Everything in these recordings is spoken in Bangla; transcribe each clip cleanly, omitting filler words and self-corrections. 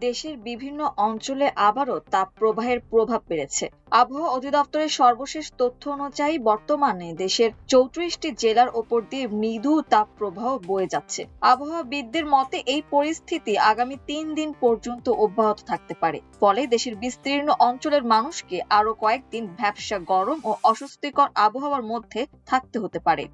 দেশের বিভিন্ন অঞ্চলে আবারও তাপপ্রবাহের প্রভাব বেড়েছে। আবহাওয়া অধিদপ্তরের সর্বশেষ তথ্য অনুযায়ী বর্তমানে দেশের 34টি জেলার ওপর দিয়ে মৃদু তাপপ্রবাহ বয়ে যাচ্ছে। আবহাওয়াবিদদের মতে এই পরিস্থিতি আগামী 3 দিন পর্যন্ত অব্যাহত থাকতে পারে। ফলে দেশের বিস্তীর্ণ অঞ্চলের মানুষকে আরো কয়েকদিন ভ্যাপসা গরম ও অস্বস্তিকর আবহাওয়ার মধ্যে থাকতে হতে পারে।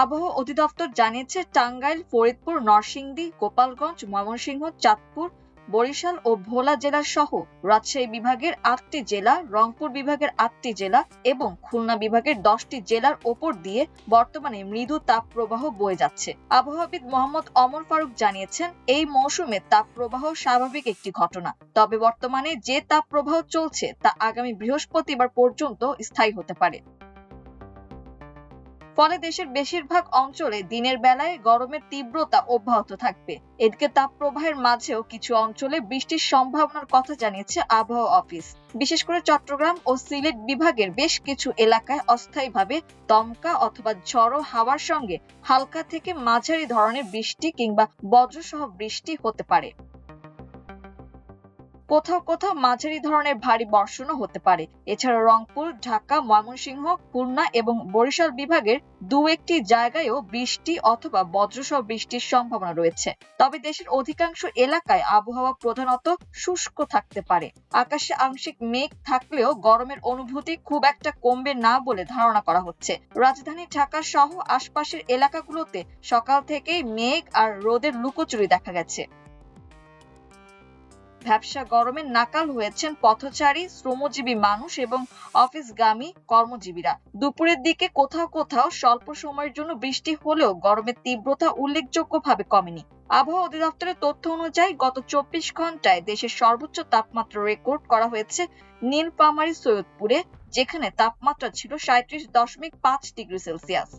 আবহাওয়া অধিদপ্তর জানিয়েছে, টাঙ্গাইল, ফরিদপুর, নরসিংদী, গোপালগঞ্জ, ময়মনসিংহ, চাঁদপুর, বরিশাল ও ভোলা জেলা সহ রাজশাহী বিভাগের 8টি জেলা, রংপুর বিভাগের 8টি জেলা এবং খুলনা বিভাগের 10টি জেলার ওপর দিয়ে বর্তমানে মৃদু তাপপ্রবাহ বয়ে যাচ্ছে। আবহাওয়াবিদ মোহাম্মদ ওমর ফারুক জানিয়েছেন, এই মৌসুমে তাপপ্রবাহ স্বাভাবিক একটি ঘটনা। তবে বর্তমানে যে তাপপ্রবাহ চলছে তা আগামী বৃহস্পতিবার পর্যন্ত স্থায়ী হতে পারে। ফলে দেশের বেশিরভাগ অঞ্চলে দিনের বেলায় গরমের তীব্রতা অব্যাহত থাকবে। এদিকে তাপপ্রবাহের মাঝেও কিছু অঞ্চলে বৃষ্টির সম্ভাবনার কথা জানিয়েছে আবহাওয়া অফিস। বিশেষ করে চট্টগ্রাম ও সিলেট বিভাগের বেশ কিছু এলাকায় অস্থায়ীভাবে দমকা অথবা ঝড়ো হাওয়ার সঙ্গে হালকা থেকে মাঝারি ধরনের বৃষ্টি কিংবা বজ্রসহ বৃষ্টি হতে পারে। কোথাও কোথাও মাঝারি ধরনের ভারী বর্ষণও হতে পারে। এছাড়া রংপুর, ঢাকা, ময়মনসিংহ, খুলনা এবং বরিশাল বিভাগের দু-একটি জায়গায়ও বৃষ্টি অথবা বজ্রসহ বৃষ্টির সম্ভাবনা রয়েছে। তবে দেশের অধিকাংশ এলাকায় আবহাওয়া প্রধানত শুষ্ক থাকতে পারে। আকাশে আংশিক মেঘ থাকলেও গরমের অনুভূতি খুব একটা কমবে না বলে ধারণা করা হচ্ছে। রাজধানী ঢাকা সহ আশপাশের এলাকাগুলোতে সকাল থেকেই মেঘ আর রোদের লুকোচুরি দেখা গেছে। ভ্যাপসা গরমে নাকাল হয়েছেন পথচারী, শ্রমজীবী মানুষ এবং অফিসগামী কর্মজীবীরা। দুপুরের দিকে কোথাও কোথাও স্বল্প সময়ের জন্য বৃষ্টি হলেও গরমের তীব্রতা উল্লেখযোগ্যভাবে কমেনি। আবহাওয়া অধিদপ্তরের তথ্য অনুযায়ী গত 24 ঘন্টায় দেশের সর্বোচ্চ তাপমাত্রা রেকর্ড করা হয়েছে নীলফামারী সৈয়দপুরে, যেখানে তাপমাত্রা ছিল 37.5 ডিগ্রি সেলসিয়াস।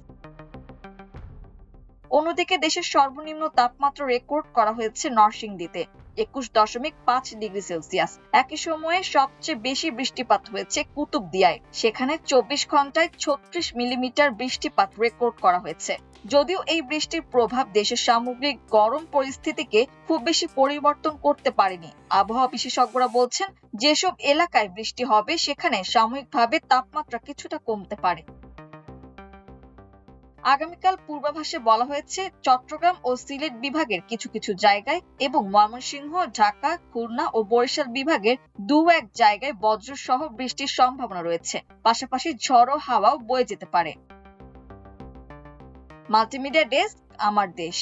অন্যদিকে দেশের সর্বনিম্ন তাপমাত্রা রেকর্ড করা হয়েছে নরসিংদীতে 21.5 ডিগ্রি সেলসিয়াস। একই সময়ে সবচেয়ে বেশি বৃষ্টিপাত হয়েছে কুতুবদিয়ায়, সেখানে 24 ঘন্টায় 36 মিলিমিটার বৃষ্টিপাত রেকর্ড করা হয়েছে। যদিও এই বৃষ্টির প্রভাব দেশের সামগ্রিক গরম পরিস্থিতিকে খুব বেশি পরিবর্তন করতে পারেনি। আবহাওয়া বিশেষজ্ঞরা বলছেন, যেসব এলাকায় বৃষ্টি হবে সেখানে সাময়িকভাবে তাপমাত্রা কিছুটা কমতে পারে। আগামীকাল পূর্বাভাসে বলা হয়েছে, চট্টগ্রাম ও সিলেট বিভাগের কিছু কিছু জায়গায় এবং ময়মনসিংহ, ঢাকা, খুলনা ও বরিশাল বিভাগের 2-1 জায়গায় বজ্রসহ বৃষ্টির সম্ভাবনা রয়েছে। পাশাপাশি ঝড়ো হাওয়াও বয়ে যেতে পারে। মাল্টিমিডিয়া ডেস্ক, আমার দেশ।